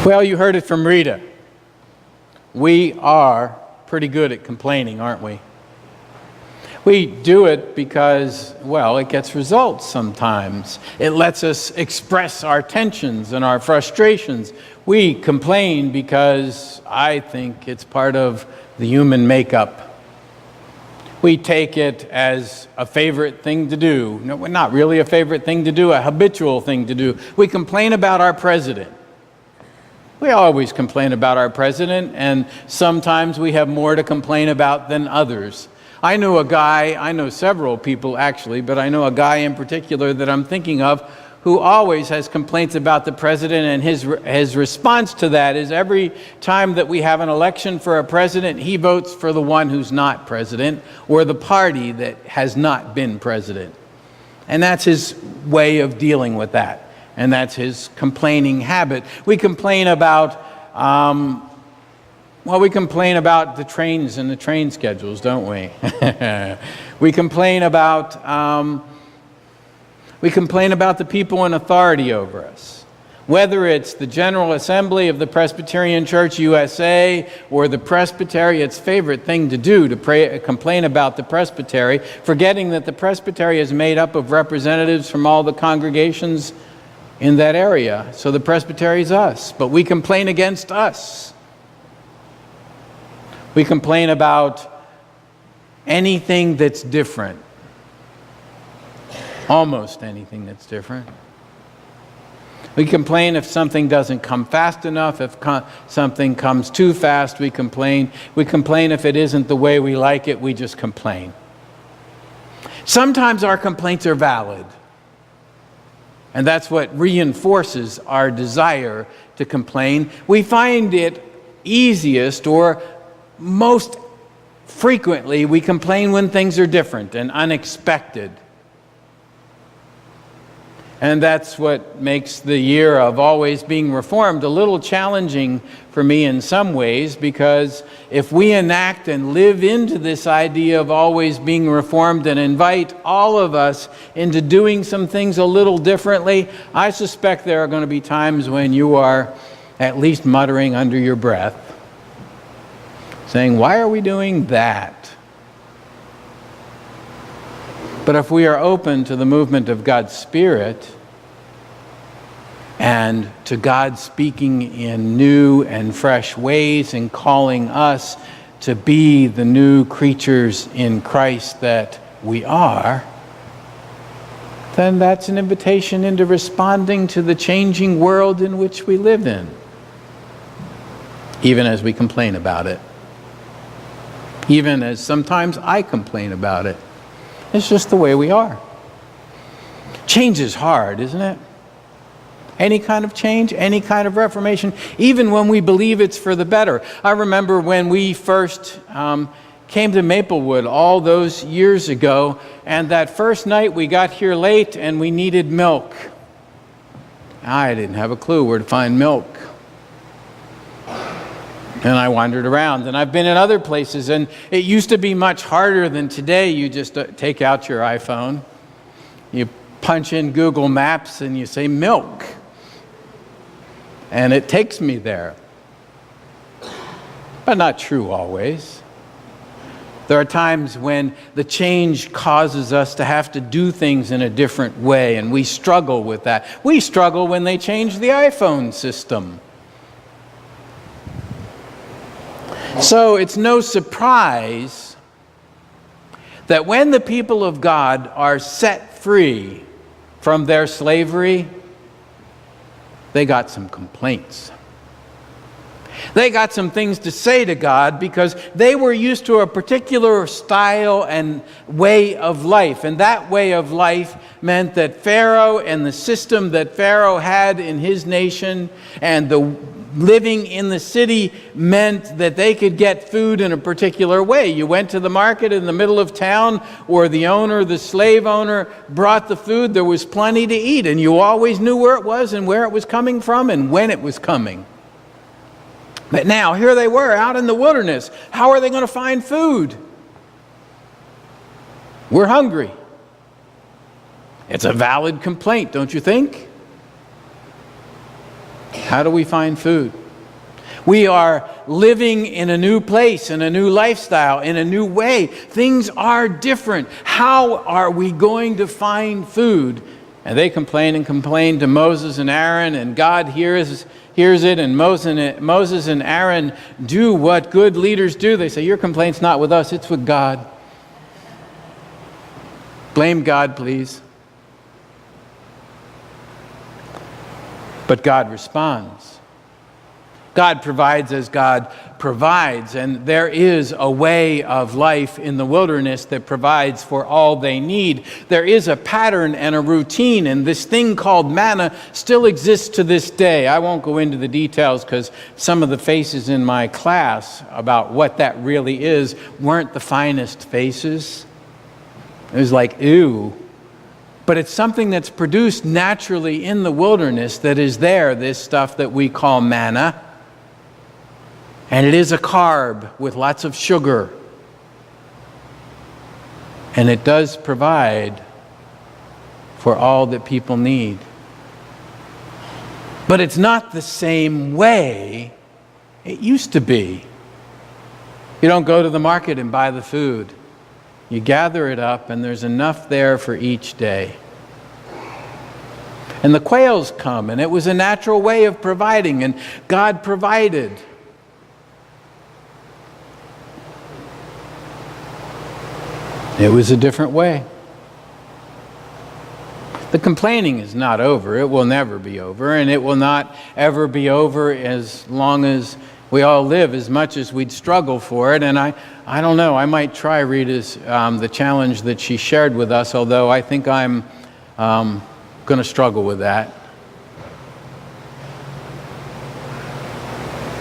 Well, you heard it from Rita. We are pretty good at complaining, aren't we? We do it because, well, it gets results sometimes. It lets us express our tensions and our frustrations. We complain because I think it's part of the human makeup. We take it as a favorite thing to do. No, not really a favorite thing to do, a habitual thing to do. We complain about our president. We always complain about our president, and sometimes we have more to complain about than others. I know several people actually, but I know a guy in particular that I'm thinking of who always has complaints about the president, and his response to that is every time that we have an election for a president, he votes for the one who's not president or the party that has not been president. And that's his way of dealing with that. And that's his complaining habit. We complain about, we complain about the trains and the train schedules, don't we? We complain about the people in authority over us. Whether it's the General Assembly of the Presbyterian Church USA or the Presbytery, it's favorite thing to do to complain about the Presbytery, forgetting that the Presbytery is made up of representatives from all the congregations in that area. So the presbytery is us, but we complain against us. We complain about anything that's different. Almost anything that's different. We complain if something doesn't come fast enough, if something comes too fast, we complain. We complain if it isn't the way we like it, we just complain. Sometimes our complaints are valid. And that's what reinforces our desire to complain. We find it easiest, or most frequently, we complain when things are different and unexpected. And that's what makes the year of Always Being Reformed a little challenging for me in some ways, because if we enact and live into this idea of always being reformed and invite all of us into doing some things a little differently, I suspect there are going to be times when you are at least muttering under your breath, saying, why are we doing that? But if we are open to the movement of God's Spirit and to God speaking in new and fresh ways and calling us to be the new creatures in Christ that we are, then that's an invitation into responding to the changing world in which we live in, even as we complain about it, even as sometimes I complain about it. It's just the way we are. Change is hard, isn't it? Any kind of change, any kind of reformation, even when we believe it's for the better. I remember when we first came to Maplewood all those years ago, and that first night we got here late and we needed milk. I didn't have a clue where to find milk. And I wandered around, and I've been in other places, and it used to be much harder than today. You just take out your iPhone, you punch in Google Maps, and you say milk. And it takes me there. But not true always. There are times when the change causes us to have to do things in a different way, and we struggle with that. We struggle when they change the iPhone system. So it's no surprise that when the people of God are set free from their slavery, they got some complaints. They got some things to say to God because they were used to a particular style and way of life. And that way of life meant that Pharaoh and the system that Pharaoh had in his nation and the living in the city meant that they could get food in a particular way. You went to the market in the middle of town, or the slave owner brought the food. There was plenty to eat, and you always knew where it was and where it was coming from and when it was coming. But now, here they were out in the wilderness. How are they going to find food? We're hungry. It's a valid complaint, don't you think? How do we find food? We are living in a new place, in a new lifestyle, in a new way. Things are different. How are we going to find food? And they complain and complain to Moses and Aaron, and God hears it, and Moses and Aaron do what good leaders do. They say, your complaint's not with us, it's with God. Blame God, please. But God responds. God provides as God provides, and there is a way of life in the wilderness that provides for all they need. There is a pattern and a routine, and this thing called manna still exists to this day. I won't go into the details because some of the faces in my class about what that really is weren't the finest faces. It was like, ew. But it's something that's produced naturally in the wilderness that is there, this stuff that we call manna. And it is a carb with lots of sugar. And it does provide for all that people need. But it's not the same way it used to be. You don't go to the market and buy the food. You gather it up, and there's enough there for each day. And the quails come, and it was a natural way of providing, and God provided. It was a different way. The complaining is not over. It will never be over, and it will not ever be over as long as we all live, as much as we'd struggle for it. And I don't know, I might try Rita's, the challenge that she shared with us, although I think I'm going to struggle with that.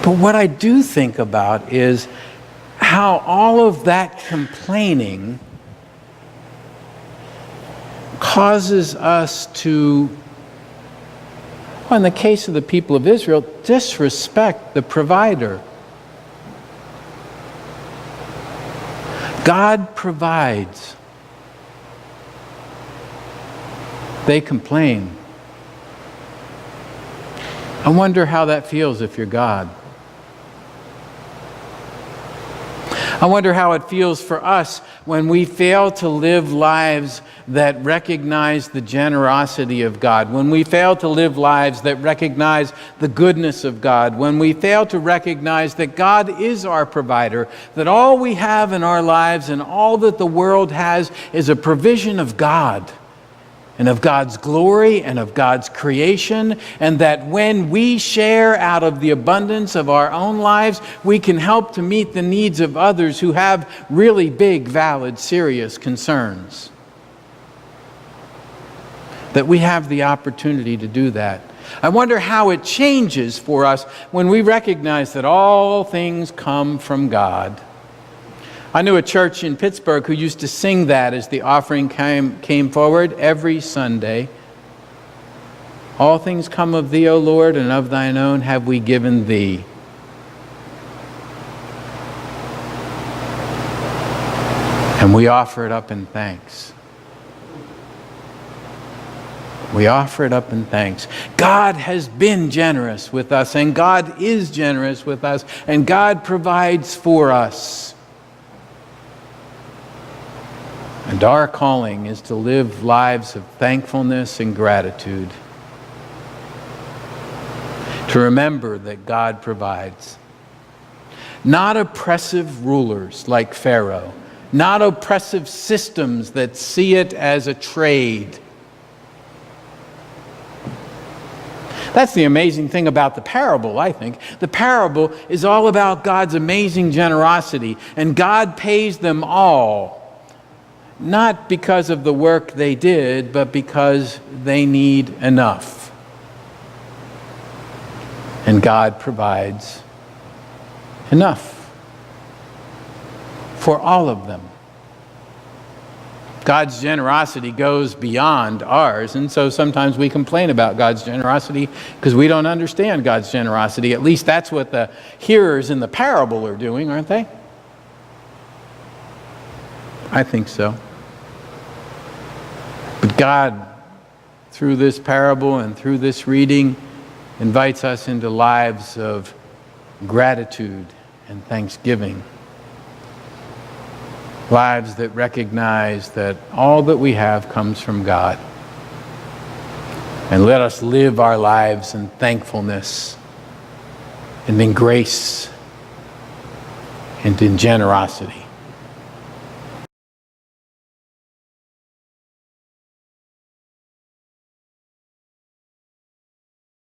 But what I do think about is how all of that complaining causes us to, well, in the case of the people of Israel, disrespect the provider. God provides. They complain. I wonder how that feels if you're God. I wonder how it feels for us when we fail to live lives that recognize the generosity of God, when we fail to live lives that recognize the goodness of God, when we fail to recognize that God is our provider, that all we have in our lives and all that the world has is a provision of God and of God's glory and of God's creation, and that when we share out of the abundance of our own lives, we can help to meet the needs of others who have really big, valid, serious concerns. That we have the opportunity to do that. I wonder how it changes for us when we recognize that all things come from God. I knew a church in Pittsburgh who used to sing that as the offering came forward every Sunday. All things come of thee, O Lord, and of thine own have we given thee. And we offer it up in thanks. We offer it up in thanks. God has been generous with us, and God is generous with us, and God provides for us. And our calling is to live lives of thankfulness and gratitude. To remember that God provides. Not oppressive rulers like Pharaoh. Not oppressive systems that see it as a trade. That's the amazing thing about the parable, I think. The parable is all about God's amazing generosity, and God pays them all. Not because of the work they did, but because they need enough. And God provides enough for all of them. God's generosity goes beyond ours, and so sometimes we complain about God's generosity because we don't understand God's generosity. At least that's what the hearers in the parable are doing, aren't they? I think so. But God, through this parable and through this reading, invites us into lives of gratitude and thanksgiving. Lives that recognize that all that we have comes from God. And let us live our lives in thankfulness and in grace and in generosity.